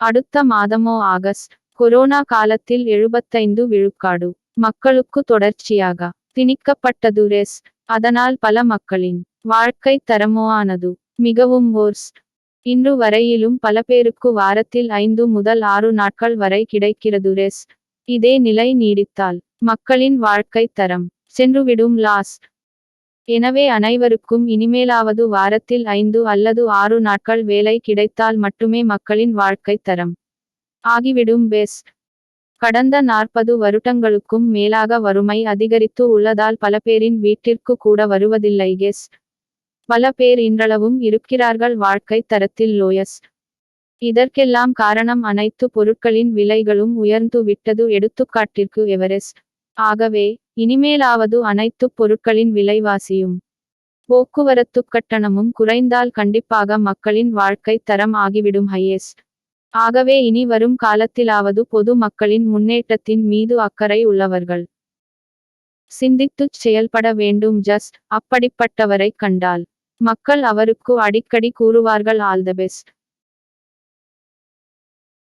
அடுத்த மாதமோ August. Corona காலத்தில் 75 விழுக்காடு மக்களுக்கு தொடர்ச்சியாக திணிக்கப்பட்டது ரெஸ்ட். அதனால் பல மக்களின் வாழ்க்கை தரமோஆனது மிகவும் worst. இன்று வரையிலும் பல பேருக்கு வாரத்தில் 5 முதல் 6 நாட்கள் வரை கிடைக்கிறது ரெஸ்ட். இதே நிலை நீடித்தால் மக்களின் வாழ்க்கை தரம் சென்றுவிடும் லாஸ்ட். எனவே அனைவருக்கும் இனிமேலாவது வாரத்தில் 5 அல்லது 6 நாட்கள் வேலை கிடைத்தால் மட்டுமே மக்களின் வாழ்க்கை தரம் ஆகிவிடும் பெஸ்ட். கடந்த 40 வருடங்களுக்கும் மேலாக வறுமை அதிகரித்து உள்ளதால் பல பேரின் வீட்டிற்கு கூட வருவதில்லை கெஸ்ட். பல பேர் இன்றளவும் இருக்கிறார்கள் வாழ்க்கை தரத்தில் லோயஸ்ட். இதற்கெல்லாம் காரணம் அனைத்து பொருட்களின் விலைகளும் உயர்ந்து விட்டது, எடுத்துக்காட்டிற்கு எவரெஸ்ட். ஆகவே இனிமேலாவது அனைத்து பொருட்களின் விலைவாசியும் போக்குவரத்துக் கட்டணமும் குறைந்தால் கண்டிப்பாக மக்களின் வாழ்க்கை தரம் ஆகிவிடும் ஹையஸ்ட். ஆகவே இனி வரும் காலத்திலாவது பொது மக்களின் முன்னேற்றத்தின் மீது அக்கறை உள்ளவர்கள் சிந்தித்துச் செயல்பட வேண்டும் ஜஸ்ட். அப்படிப்பட்டவரை கண்டால் மக்கள் அவருக்கு அடிக்கடி கூறுவார்கள் ஆல் த பெஸ்ட்.